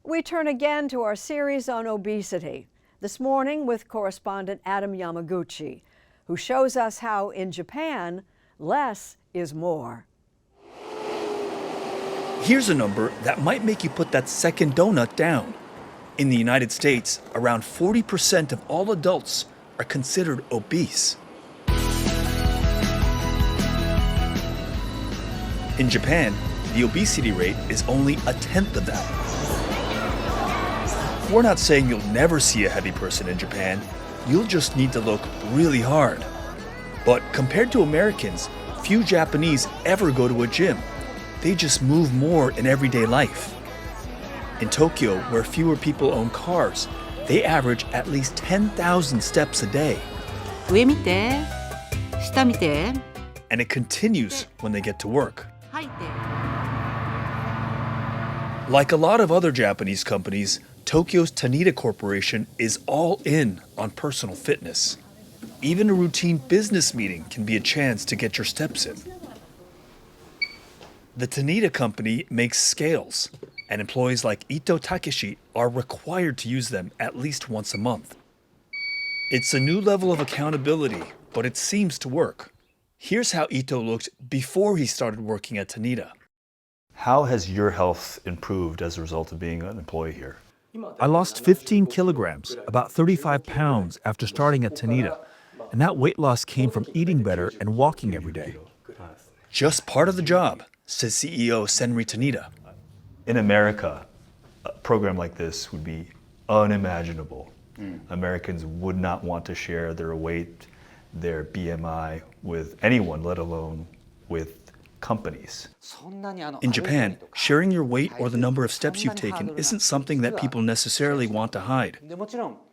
We turn again to our series on obesity, this morning with correspondent Adam Yamaguchi, who shows us how in Japan, less is more. Here's a number that might make you put that second donut down. In the United States, around 40% of all adults are considered obese. In Japan, the obesity rate is only a tenth of that. We're not saying you'll never see a heavy person in Japan. You'll just need to look really hard. But compared to Americans, few Japanese ever go to a gym. They just move more in everyday life. In Tokyo, where fewer people own cars, they average at least 10,000 steps a day. 上見て、下見て。 And it continues when they get to work. 吐いて。 Like a lot of other Japanese companies, Tokyo's Tanita Corporation is all in on personal fitness. Even a routine business meeting can be a chance to get your steps in. The Tanita company makes scales, and employees like Ito Takeshi are required to use them at least once a month. It's a new level of accountability, but it seems to work. Here's how Ito looked before he started working at Tanita. How has your health improved as a result of being an employee here? I lost 15 kilograms, about 35 pounds after starting at Tanita, and that weight loss came from eating better and walking every day. Just part of the job, says CEO Senri Tanita. In America, a program like this would be unimaginable. Americans would not want to share their weight, their BMI with anyone, let alone with companies. In Japan, sharing your weight or the number of steps you've taken isn't something that people necessarily want to hide.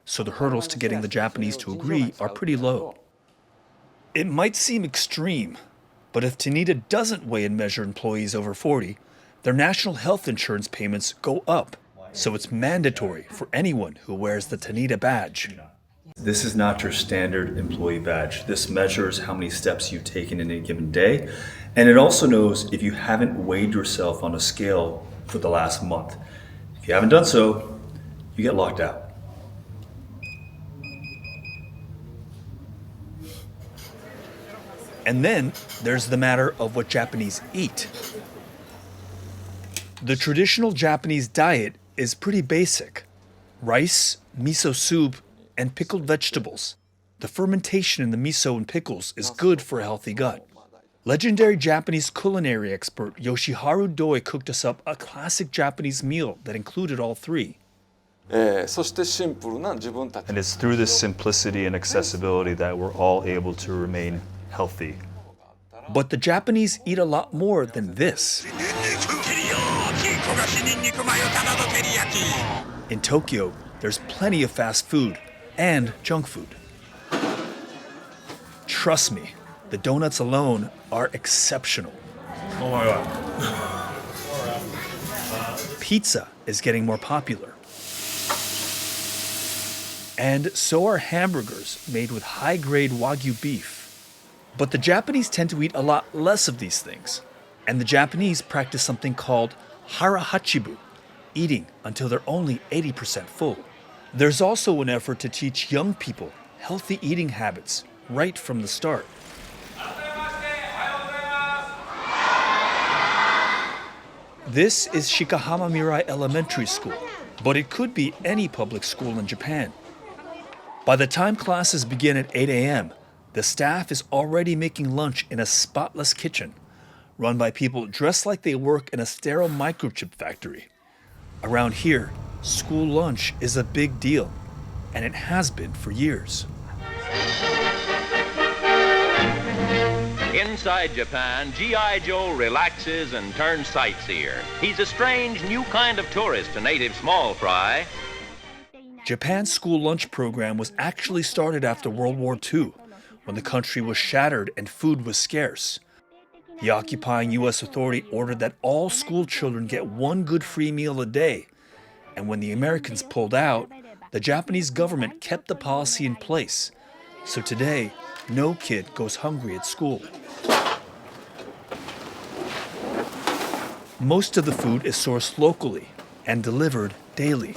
So the hurdles to getting the Japanese to agree are pretty low. It might seem extreme, but if Tanita doesn't weigh and measure employees over 40, their national health insurance payments go up. So it's mandatory for anyone who wears the Tanita badge. This is not your standard employee badge. This measures how many steps you've taken in a given day, and it also knows if you haven't weighed yourself on a scale for the last month. If you haven't done so, you get locked out. And then there's the matter of what Japanese eat. The traditional Japanese diet is pretty basic. Rice, miso soup, and pickled vegetables. The fermentation in the miso and pickles is good for a healthy gut. Legendary Japanese culinary expert Yoshiharu Doi cooked us up a classic Japanese meal that included all three. And it's through this simplicity and accessibility that we're all able to remain healthy. But the Japanese eat a lot more than this. In Tokyo, there's plenty of fast food and junk food. Trust me, the donuts alone are exceptional. Oh my God. Pizza is getting more popular. And so are hamburgers made with high-grade Wagyu beef. But the Japanese tend to eat a lot less of these things. And the Japanese practice something called hara-hachibu, eating until they're only 80% full. There's also an effort to teach young people healthy eating habits right from the start. This is Shikahama Mirai Elementary School, but it could be any public school in Japan. By the time classes begin at 8 a.m., the staff is already making lunch in a spotless kitchen, run by people dressed like they work in a sterile microchip factory. Around here, school lunch is a big deal, and it has been for years. Inside Japan, G.I. Joe relaxes and turns sightseer. He's a strange new kind of tourist to native small fry. Japan's school lunch program was actually started after World War II, when the country was shattered and food was scarce. The occupying U.S. authority ordered that all school children get one good free meal a day. And when the Americans pulled out, the Japanese government kept the policy in place. So today, no kid goes hungry at school. Most of the food is sourced locally and delivered daily.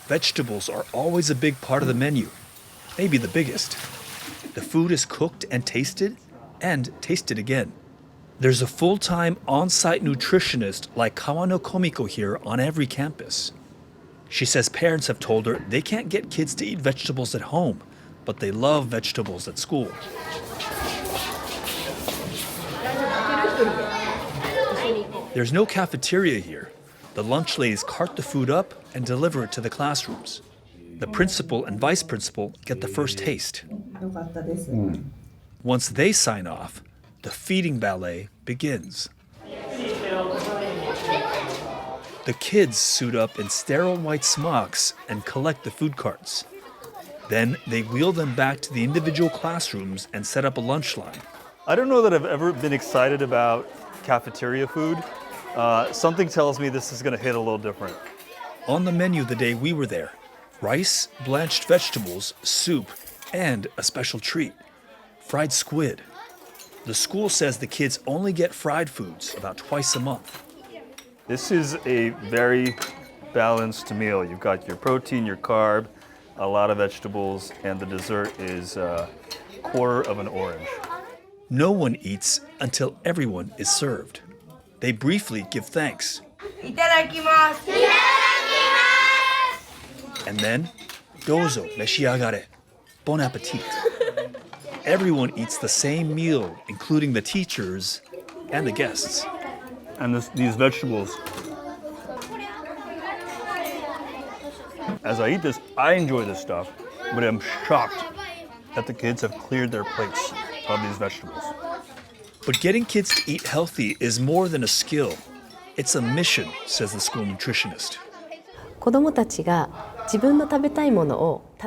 Vegetables are always a big part of the menu, maybe the biggest. The food is cooked and tasted again. There's a full-time on-site nutritionist like Kawano Komiko here on every campus. She says parents have told her they can't get kids to eat vegetables at home, but they love vegetables at school. There's no cafeteria here. The lunch ladies cart the food up and deliver it to the classrooms. The principal and vice principal get the first taste. Once they sign off, the feeding ballet begins. The kids suit up in sterile white smocks and collect the food carts. Then they wheel them back to the individual classrooms and set up a lunch line. I don't know that I've ever been excited about cafeteria food. Something tells me this is going to hit a little different. On the menu the day we were there, rice, blanched vegetables, soup, and a special treat, fried squid. The school says the kids only get fried foods about twice a month. This is a very balanced meal. You've got your protein, your carb, a lot of vegetables, and the dessert is a quarter of an orange. No one eats until everyone is served. They briefly give thanks. And then, dozo meshiagare. Bon appetit. Everyone eats the same meal, including the teachers and the guests. And these vegetables. As I eat this, I enjoy this stuff, but I'm shocked that the kids have cleared their plates of these vegetables. But getting kids to eat healthy is more than a skill. It's a mission, says the school nutritionist.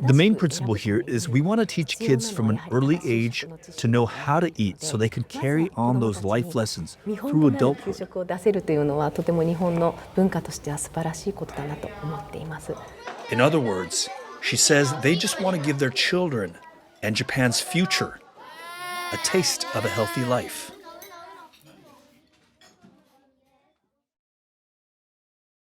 The main principle here is we want to teach kids from an early age to know how to eat so they can carry on those life lessons through adulthood. In other words, she says they just want to give their children and Japan's future a taste of a healthy life.